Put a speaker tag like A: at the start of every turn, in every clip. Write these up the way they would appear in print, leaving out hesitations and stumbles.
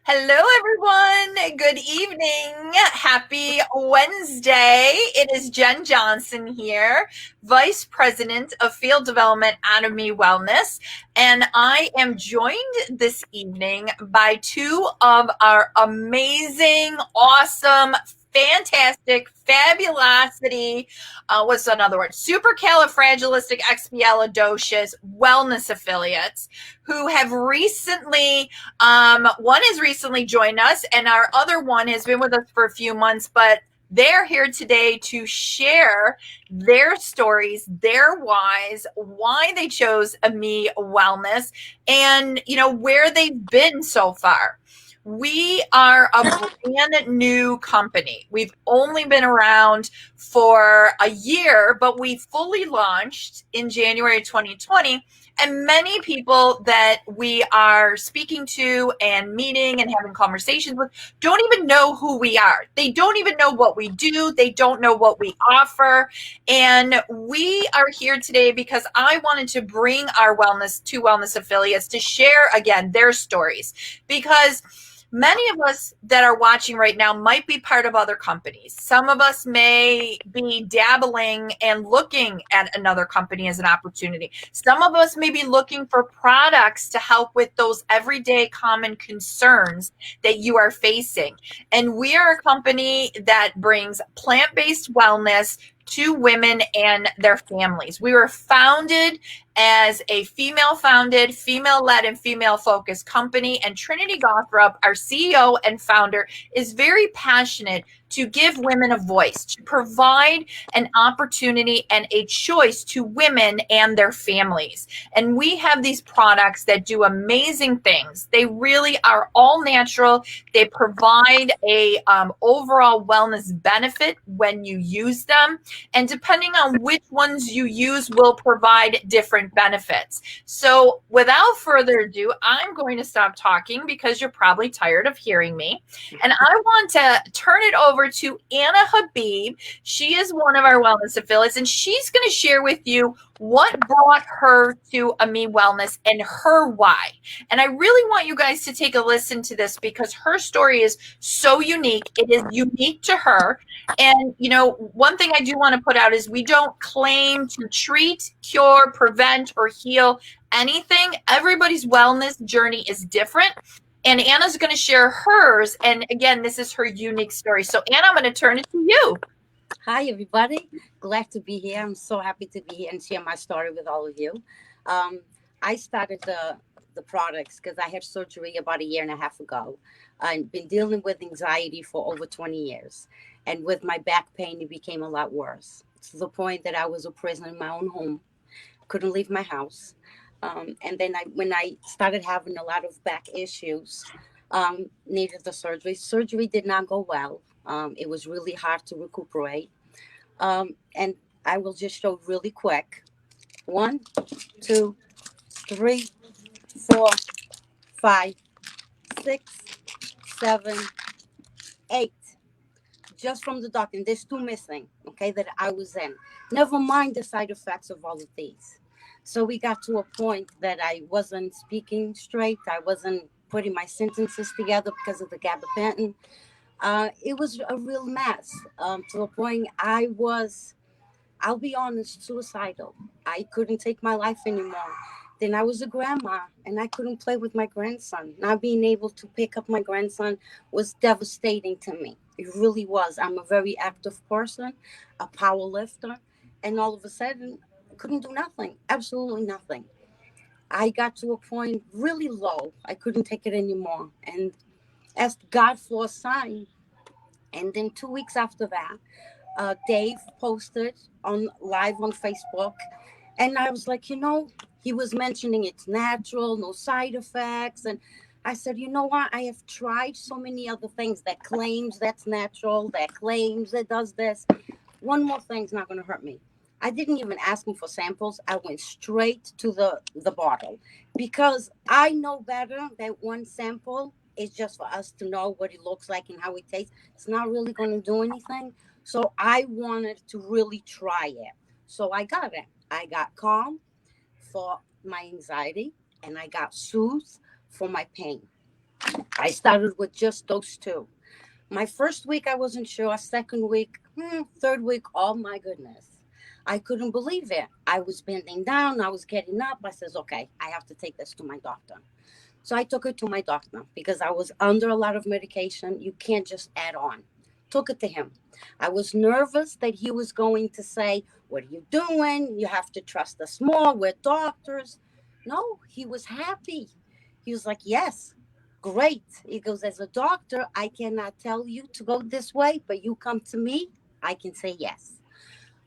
A: Hello, everyone. Good evening. Happy Wednesday. It is Jen Johnson here, Vice President of Field Development at Me Wellness. And I am joined this evening by two of our amazing, awesome, fantastic, fabulosity, what's another word? Supercalifragilisticexpialidocious wellness affiliates who have recently one has recently joined us, and our other one has been with us for a few months, but they're here today to share their stories, their whys, why they chose Me Wellness, and where they've been so far. We are a brand new company. We've only been around for a year, but we fully launched in January 2020. And many people that we are speaking to and meeting and having conversations with don't even know who we are. They don't even know what we do. They don't know what we offer. And we are here today because I wanted to bring our two wellness affiliates to share again their stories, because many of us that are watching right now might be part of other companies. Some of us may be dabbling and looking at another company as an opportunity. Some of us may be looking for products to help with those everyday common concerns that you are facing. And we are a company that brings plant-based wellness to women and their families. We were founded as a female-founded, female-led, and female-focused company, and Trinity Gothrup, our CEO and founder, is very passionate to give women a voice, to provide an opportunity and a choice to women and their families. And we have these products that do amazing things. They really are all natural. They provide a overall wellness benefit when you use them. And depending on which ones you use will provide different benefits. So without further ado, I'm going to stop talking because you're probably tired of hearing me. And I want to turn it over to Anna Habib. She is one of our wellness affiliates, and she's going to share with you what brought her to Me Wellness and her why. And I really want you guys to take a listen to this because her story is so unique. It is unique to her. And, one thing I do want to put out is we don't claim to treat, cure, prevent, or heal anything. Everybody's wellness journey is different. And Anna's going to share hers. And again, this is her unique story. So Anna, I'm going to turn it to you.
B: Hi, everybody. Glad to be here. I'm so happy to be here and share my story with all of you. Um, I started the products because I had surgery about a year and a half ago. I've been dealing with anxiety for over 20 years. And with my back pain, it became a lot worse to the point that I was a prisoner in my own home, couldn't leave my house. And then when I started having a lot of back issues, needed the surgery. Surgery did not go well. It was really hard to recuperate. And I will just show really quick. 1, 2, 3, 4, 5, 6, 7, 8. Just from the doctor. And there's 2 missing, okay, that I was in. Never mind the side effects of all of these. So we got to a point that I wasn't speaking straight. I wasn't putting my sentences together because of the gabapentin. It was a real mess, to the point I'll be honest, suicidal. I couldn't take my life anymore. Then I was a grandma and I couldn't play with my grandson. Not being able to pick up my grandson was devastating to me. It really was. I'm a very active person, a power lifter, and all of a sudden, I couldn't do nothing, absolutely nothing. I got to a point really low. I couldn't take it anymore and asked God for a sign. And then 2 weeks after that, Dave posted on live on Facebook, and I was like, he was mentioning it's natural, no side effects, and I said, you know what? I have tried so many other things that claims that's natural, that claims it does this. One more thing's not going to hurt me. I didn't even ask him for samples. I went straight to the bottle because I know better that one sample is just for us to know what it looks like and how it tastes. It's not really going to do anything. So I wanted to really try it. So I got it. I got calm for my anxiety and I got soothed for my pain. I started with just those two. My first week, I wasn't sure. Second week, third week, oh my goodness. I couldn't believe it. I was bending down. I was getting up. I says, okay, I have to take this to my doctor. So I took it to my doctor because I was under a lot of medication. You can't just add on. Took it to him. I was nervous that he was going to say, what are you doing? You have to trust us more. We're doctors. No, he was happy. He was like, yes, great. He goes, as a doctor, I cannot tell you to go this way, but you come to me, I can say yes.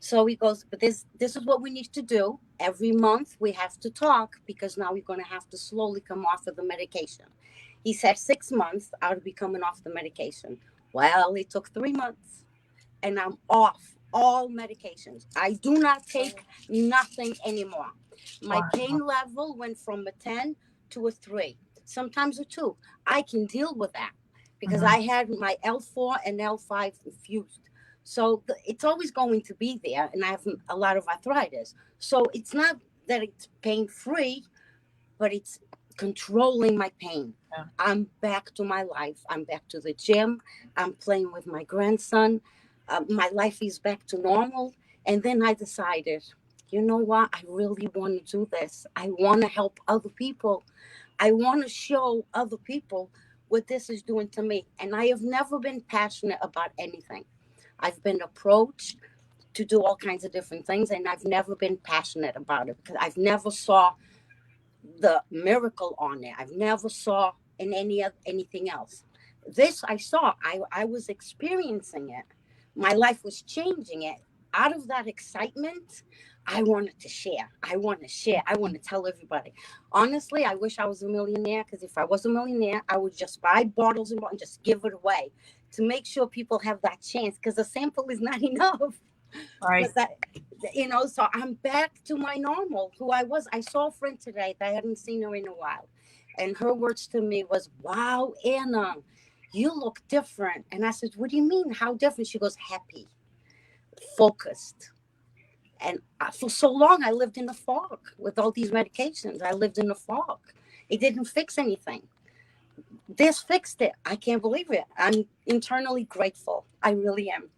B: So he goes, but this is what we need to do. Every month we have to talk because now we're going to have to slowly come off of the medication. He said 6 months I would be coming off the medication. Well, it took 3 months and I'm off all medications. I do not take nothing anymore. My pain level went from a 10 to a 3, sometimes a 2. I can deal with that because I had my L4 and L5 infused. So it's always going to be there, and I have a lot of arthritis. So it's not that it's pain-free, but it's controlling my pain. Yeah. I'm back to my life. I'm back to the gym. I'm playing with my grandson. My life is back to normal. And then I decided, you know what? I really want to do this. I want to help other people. I want to show other people what this is doing to me. And I have never been passionate about anything. I've been approached to do all kinds of different things, and I've never been passionate about it because I've never saw the miracle on it. I've never saw in anything else. This I saw. I was experiencing it. My life was changing it. Out of that excitement, I wanted to share. I want to share. I want to tell everybody. Honestly, I wish I was a millionaire, because if I was a millionaire, I would just buy bottles and just give it away to make sure people have that chance, because a sample is not enough. Right. That, so I'm back to my normal, who I was. I saw a friend today that I hadn't seen her in a while. And her words to me was, wow, Anna, you look different. And I said, what do you mean? How different? She goes, happy, focused. And for so long, I lived in the fog with all these medications. I lived in the fog. It didn't fix anything. This fixed it. I can't believe it. I'm internally grateful. I really am.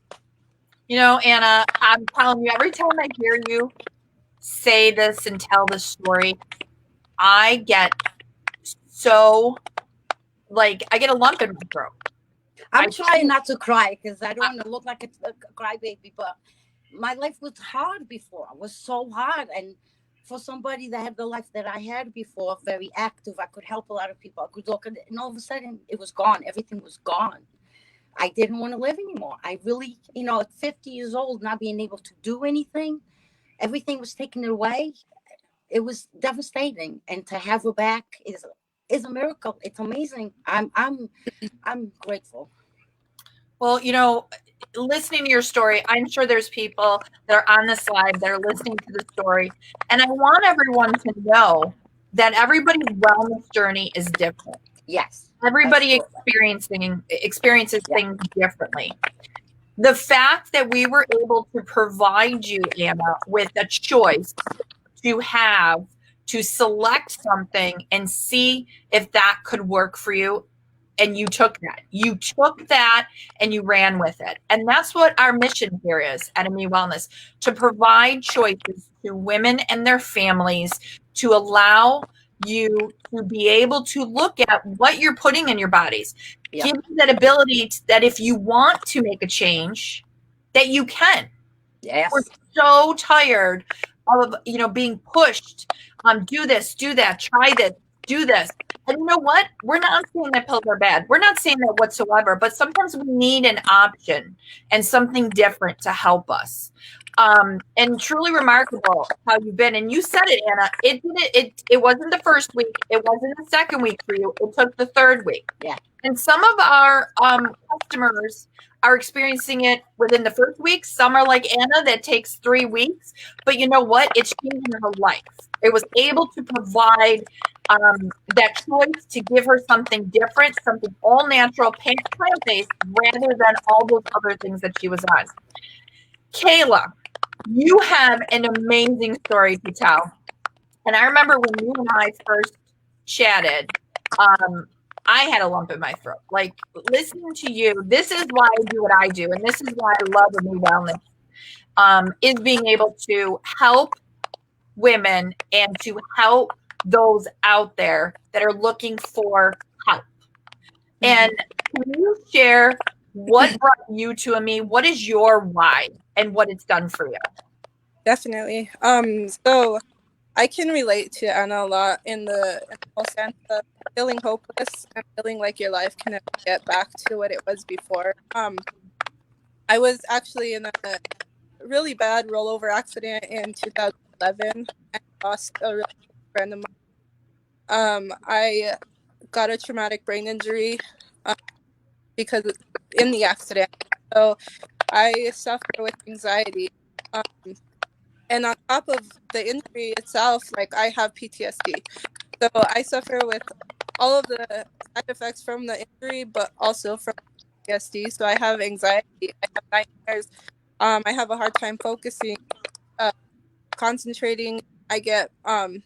A: Anna, I'm telling you, every time I hear you say this and tell this story, I get so, I get a lump in my throat.
B: I'm trying not to cry because I don't want to look like a crybaby, but my life was hard before. It was so hard. And for somebody that had the life that I had before, very active, I could help a lot of people. I could look at it, and all of a sudden it was gone. Everything was gone. I didn't want to live anymore. I really, at 50 years old, not being able to do anything, everything was taken away. It was devastating. And to have her back is a miracle. It's amazing. I'm grateful.
A: Well, listening to your story, I'm sure there's people that are on this live that are listening to the story. And I want everyone to know that everybody's wellness journey is different.
B: Yes.
A: Everybody experiences things differently. The fact that we were able to provide you, Anna, with a choice to select something and see if that could work for you, and you took that and you ran with it. And that's what our mission here is at ME Wellness, to provide choices to women and their families, to allow you to be able to look at what you're putting in your bodies. Give you that ability that if you want to make a change, that you can.
B: Yes.
A: We're so tired of, being pushed. Do this, do that, try this, do this. And you know what? We're not saying that pills are bad. We're not saying that whatsoever, but sometimes we need an option and something different to help us. And truly remarkable how you've been. And you said it, Anna, it wasn't the first week. It wasn't the second week for you. It took the third week.
B: Yeah.
A: And some of our customers are experiencing it within the first week. Some are like Anna, that takes 3 weeks. But you know what? It's changing her life. It was able to provide that choice to give her something different, something all natural, plant-based, rather than all those other things that she was on. Kayla, you have an amazing story to tell. And I remember when you and I first chatted, I had a lump in my throat. Like listening to you, this is why I do what I do, and this is why I love Amie Wellness. Is being able to help women and to help those out there that are looking for help. And can you share what brought you to Amie? What is your why and what it's done for you?
C: Definitely. So I can relate to Anna a lot in the whole sense of feeling hopeless and feeling like your life can never get back to what it was before. I was actually in a really bad rollover accident in 2011 and lost a really good friend of mine. I got a traumatic brain injury because in the accident. So I suffer with anxiety. And on top of the injury itself, like I have PTSD. So I suffer with all of the side effects from the injury, but also from PTSD. So I have anxiety, I have nightmares, I have a hard time focusing, concentrating. I get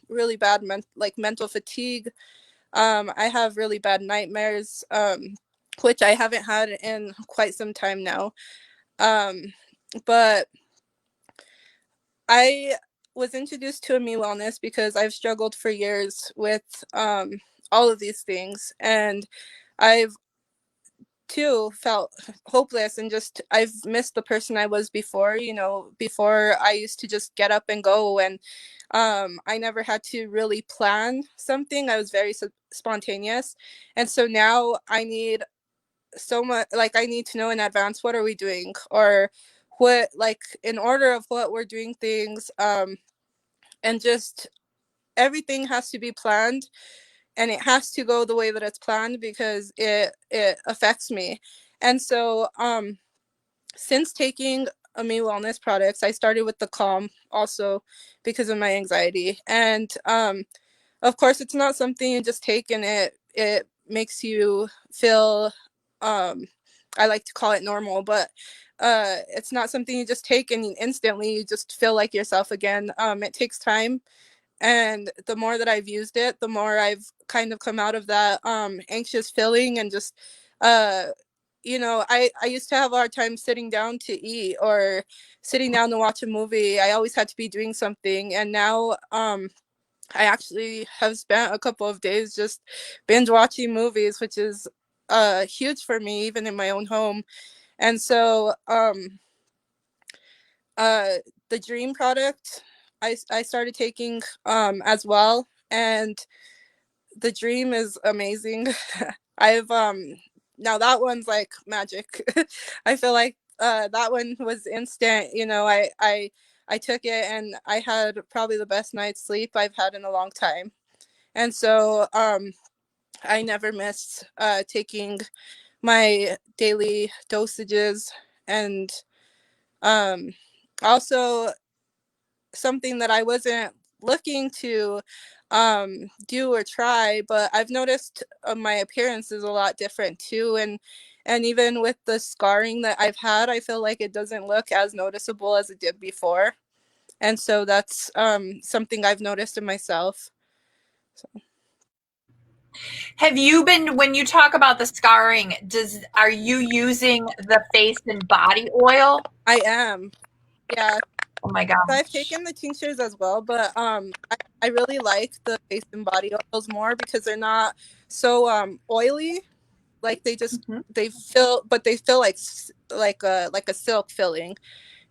C: really bad mental fatigue. I have really bad nightmares, which I haven't had in quite some time now. But I was introduced to Amie Wellness because I've struggled for years with all of these things, and I've too felt hopeless and just I've missed the person I was before. Before I used to just get up and go, and I never had to really plan something. I was very spontaneous, and so now I need so much, like I need to know in advance, what are we doing, or what, like in order of what we're doing things, and just everything has to be planned, and it has to go the way that it's planned because it affects me. And so since taking Amie Wellness products, I started with the Calm also because of my anxiety. And of course it's not something you just take and it makes you feel, I like to call it normal, but it's not something you just take and instantly you just feel like yourself again. It takes time, and the more that I've used it, the more I've kind of come out of that anxious feeling, and just I used to have a hard time sitting down to eat or sitting down to watch a movie. I always had to be doing something, and now I actually have spent a couple of days just binge watching movies, which is huge for me, even in my own home. And so the Dream product I started taking as well, and the Dream is amazing. I've now that one's like magic. I feel like that one was instant. I took it and I had probably the best night's sleep I've had in a long time. And so I never miss taking my daily dosages. And also something that I wasn't looking to do or try, but I've noticed my appearance is a lot different too. And even with the scarring that I've had, I feel like it doesn't look as noticeable as it did before. And so that's something I've noticed in myself. So.
A: Have you been, when you talk about the scarring, are you using the face and body oil?
C: I am. Yeah.
A: Oh my God.
C: So I've taken the tinctures as well, but I really like the face and body oils more because they're not so oily. Like they just they feel like a silk filling.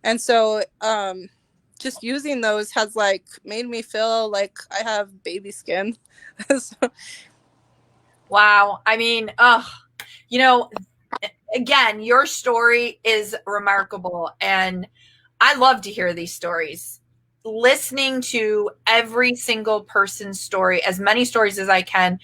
C: And so just using those has like made me feel like I have baby skin. So.
A: Wow. I mean, again, your story is remarkable, and I love to hear these stories. Listening to every single person's story, as many stories as I can,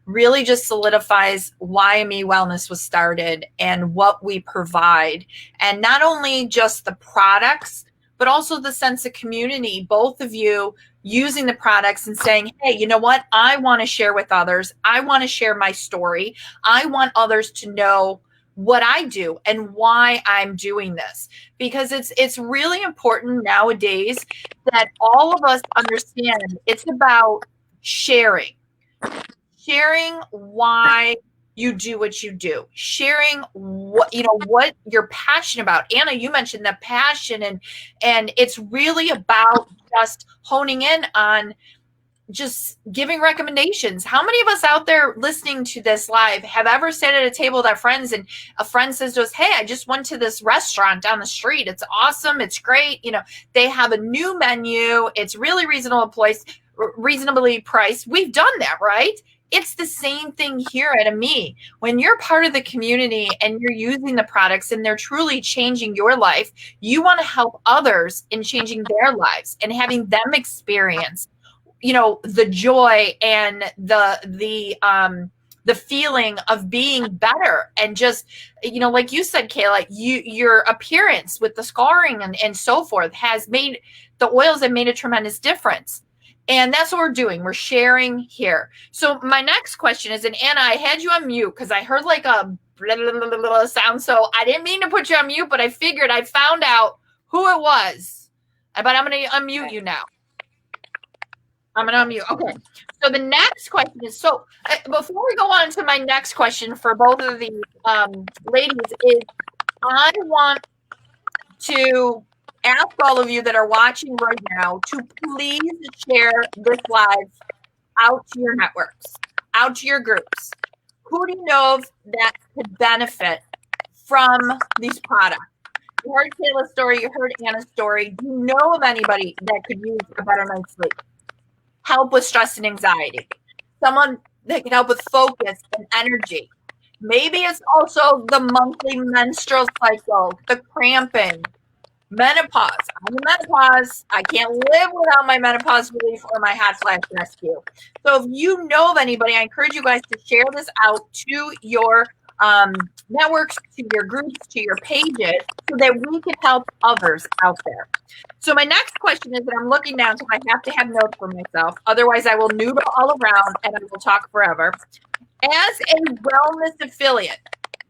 A: really just solidifies why Amie Wellness was started and what we provide. And not only just the products, but also the sense of community. Both of you using the products and saying, hey, you know what? I want to share with others. I want to share my story. I want others to know what I do and why I'm doing this, because it's really important nowadays that all of us understand it's about sharing why you do what you do, sharing what you're passionate about. Anna, you mentioned the passion, and it's really about just honing in on just giving recommendations. How many of us out there listening to this live have ever sat at a table with our friends and a friend says to us, hey, I just went to this restaurant down the street. It's awesome. It's great. They have a new menu. It's really reasonably priced. We've done that, right? It's the same thing here at AME. When you're part of the community and you're using the products and they're truly changing your life, you want to help others in changing their lives and having them experience the joy and the feeling of being better. And just, like you said, Kayla, your appearance with the scarring and so forth the oils have made a tremendous difference. And that's what we're doing. We're sharing here. So my next question is, and Anna, I had you on mute because I heard like a blah, blah, blah, blah sound. So I didn't mean to put you on mute, but I figured I found out who it was. But I'm going to unmute you now. I'm going to unmute. Okay. So the next question is, before we go on to my next question for both of the ladies is, I want to ask all of you that are watching right now to please share this live out to your networks, out to your groups. Who do you know that could benefit from these products? You heard Kayla's story. You heard Anna's story. Do you know of anybody that could use a better night's sleep? Help with stress and anxiety. Someone that can help with focus and energy. Maybe it's also the monthly menstrual cycle, the cramping, menopause. I'm in menopause. I can't live without my menopause relief or my hot flash rescue. So if you know of anybody, I encourage you guys to share this out to your networks, to your groups, to your pages, so that we can help others out there. So my next question is that I'm looking down, so I have to have notes for myself. Otherwise, I will noodle all around and I will talk forever. As a wellness affiliate,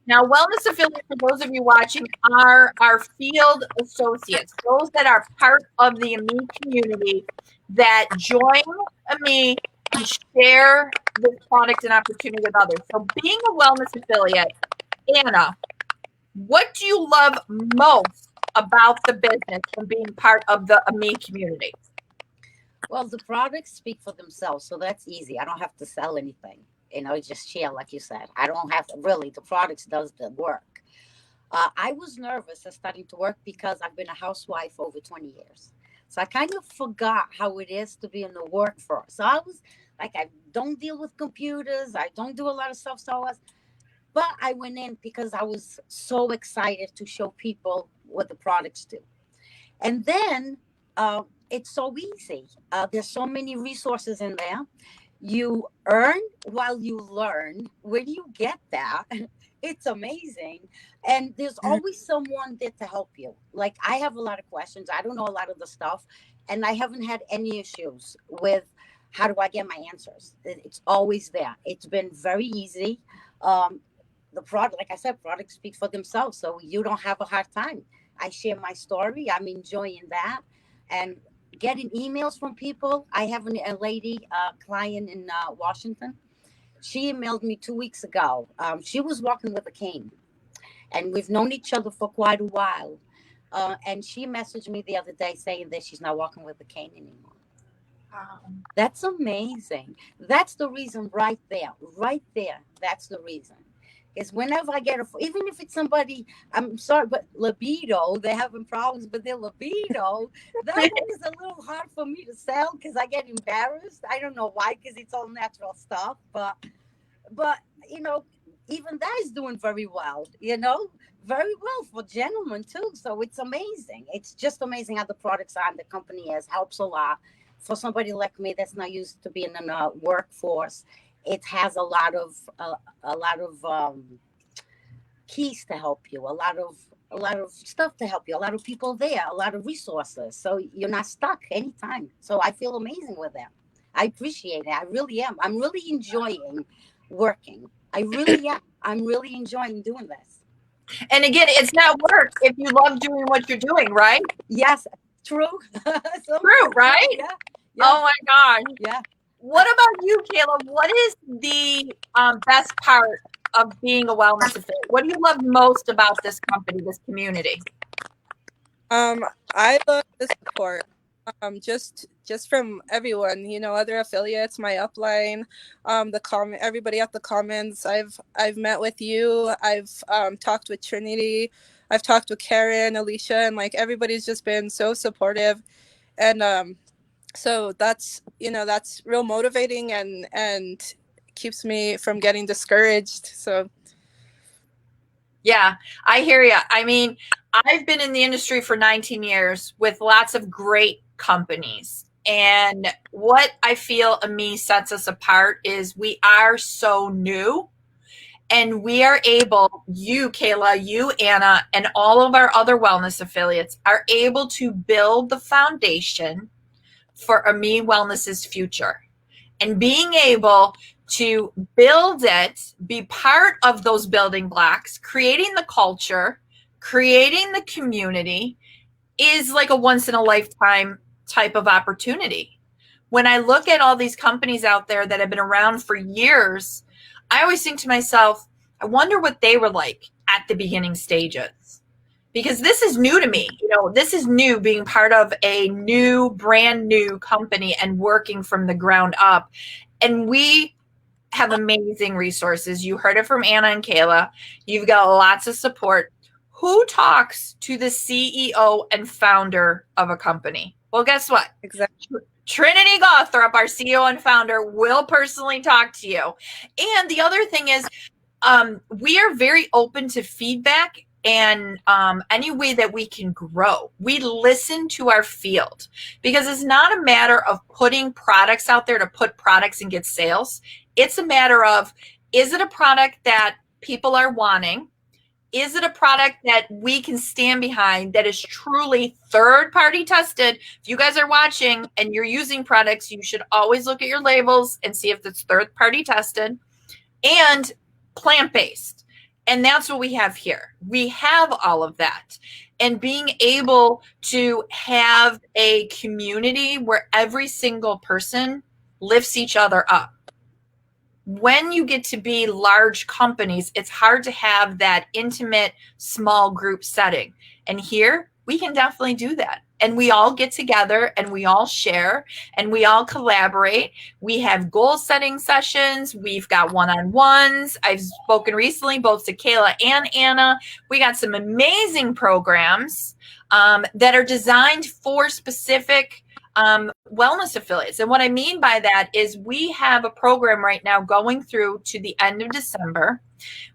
A: now, wellness affiliates, for those of you watching, are our field associates, those that are part of the AME community that join AME and share this product and opportunity with others. So being a wellness affiliate, Anna, what do you love most about the business and being part of the AME community?
B: Well, the products speak for themselves, so that's easy. I don't have to sell anything. Just share, like you said. I don't have to really, the products does the work. I was nervous at starting to work because I've been a housewife over 20 years. So I kind of forgot how it is to be in the workforce. So I was like, I don't deal with computers. I don't do a lot of stuff. But I went in because I was so excited to show people what the products do. And then it's so easy. There's so many resources in there. You earn while you learn. When you get that, it's amazing. And there's always someone there to help you. Like, I have a lot of questions. I don't know a lot of the stuff. And I haven't had any issues with how do I get my answers. It's always there. It's been very easy. The product, like I said, products speak for themselves. So you don't have a hard time. I share my story. I'm enjoying that. And getting emails from people. I have a lady, client in Washington. She emailed me 2 weeks ago. She was walking with a cane, and we've known each other for quite a while. And she messaged me the other day saying that she's not walking with a cane anymore. That's amazing. That's the reason right there. Right there. That's the reason. Is whenever I get even if it's somebody, I'm sorry, but libido, they're having problems with their libido. That one is a little hard for me to sell because I get embarrassed. I don't know why, because it's all natural stuff. But even that is doing very well. Very well for gentlemen too. So it's amazing. It's just amazing how the products are. And the company helps a lot for somebody like me that's not used to being in a workforce. It has a lot of keys to help you, a lot of stuff to help you, a lot of people there, a lot of resources. So you're not stuck anytime. So I feel amazing with them. I appreciate it. I really am. I'm really enjoying working. I really am. I'm really enjoying doing this.
A: And again, it's not work if you love doing what you're doing, right?
B: Yes, true.
A: True, right?
B: Yeah.
A: Oh my gosh.
B: Yeah.
A: What about you, Kayla? What is the best part of being a wellness affiliate? What do you love most about this company, this community?
C: I love the support. Just from everyone, other affiliates, my upline, everybody at the Commons. I've met with you. I've talked with Trinity. I've talked with Karen, Alicia, and like everybody's just been so supportive. And so that's real motivating and keeps me from getting discouraged. So
A: yeah, I hear you. I mean, I've been in the industry for 19 years with lots of great companies. And what I feel AME sets us apart is we are so new, and we are able, you, Kayla, you, Anna, and all of our other wellness affiliates are able to build the foundation for AME Wellness's future. And being able to build it, be part of those building blocks, creating the culture, creating the community is like a once in a lifetime type of opportunity. When I look at all these companies out there that have been around for years, I always think to myself, I wonder what they were like at the beginning stages. Because this is new to me. This is new, being part of a new, brand new company and working from the ground up. And we have amazing resources. You heard it from Anna and Kayla. You've got lots of support. Who talks to the CEO and founder of a company? Well, guess what?
C: exactly.
A: Trinity Gothrop, our CEO and founder, will personally talk to you. And the other thing is, we are very open to feedback and any way that we can grow. We listen to our field, because it's not a matter of putting products out there to put products and get sales. It's a matter of, is it a product that people are wanting? Is it a product that we can stand behind, that is truly third-party tested? If you guys are watching and you're using products, you should always look at your labels and see if it's third-party tested and plant-based. And that's what we have here. We have all of that. And being able to have a community where every single person lifts each other up. When you get to be large companies, it's hard to have that intimate small group setting. And here we can definitely do that. And we all get together and we all share and we all collaborate. We have goal setting sessions. We've got one-on-ones. I've spoken recently both to Kayla and Anna. We got some amazing programs that are designed for specific wellness affiliates. And what I mean by that is we have a program right now going through to the end of December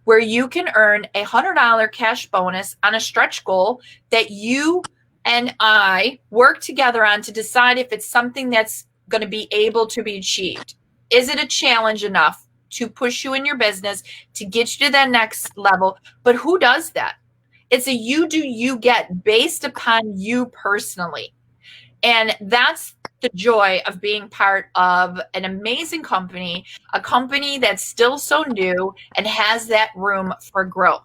A: where you can earn a $100 cash bonus on a stretch goal that you and I work together on to decide if it's something that's going to be able to be achieved. Is it a challenge enough to push you in your business, to get you to that next level? But who does that? It's a you do you get based upon you personally. And that's the joy of being part of an amazing company, a company that's still so new and has that room for growth.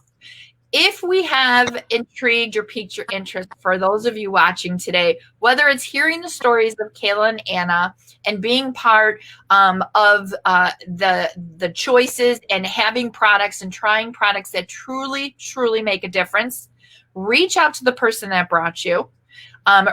A: If we have intrigued or piqued your interest, for those of you watching today, whether it's hearing the stories of Kayla and Anna and being part of the choices and having products and trying products that truly, truly make a difference, reach out to the person that brought you.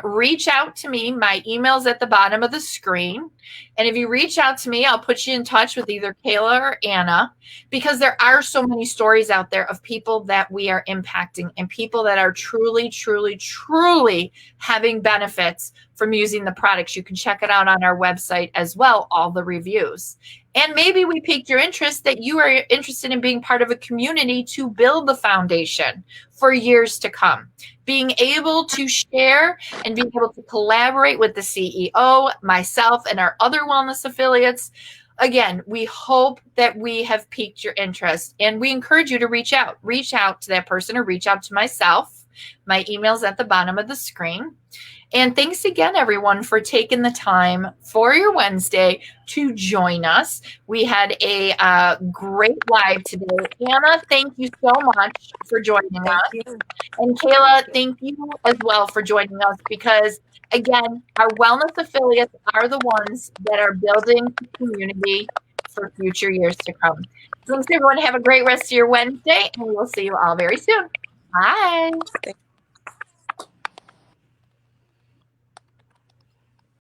A: Reach out to me. My email's at the bottom of the screen. And if you reach out to me, I'll put you in touch with either Kayla or Anna, because there are so many stories out there of people that we are impacting and people that are truly, truly, truly having benefits from using the products. You can check it out on our website as well, all the reviews. And maybe we piqued your interest that you are interested in being part of a community to build the foundation for years to come. Being able to share and being able to collaborate with the CEO, myself, and our other wellness affiliates. Again, we hope that we have piqued your interest, and we encourage you to reach out. Reach out to that person or reach out to myself. My email's at the bottom of the screen. And thanks again, everyone, for taking the time for your Wednesday to join us. We had a great live today. Anna, thank you so much for joining us. And Kayla, thank you as well for joining us, because, again, our wellness affiliates are the ones that are building the community for future years to come. Awesome. So everyone have a great rest of your Wednesday, and we'll see you all very soon. Bye.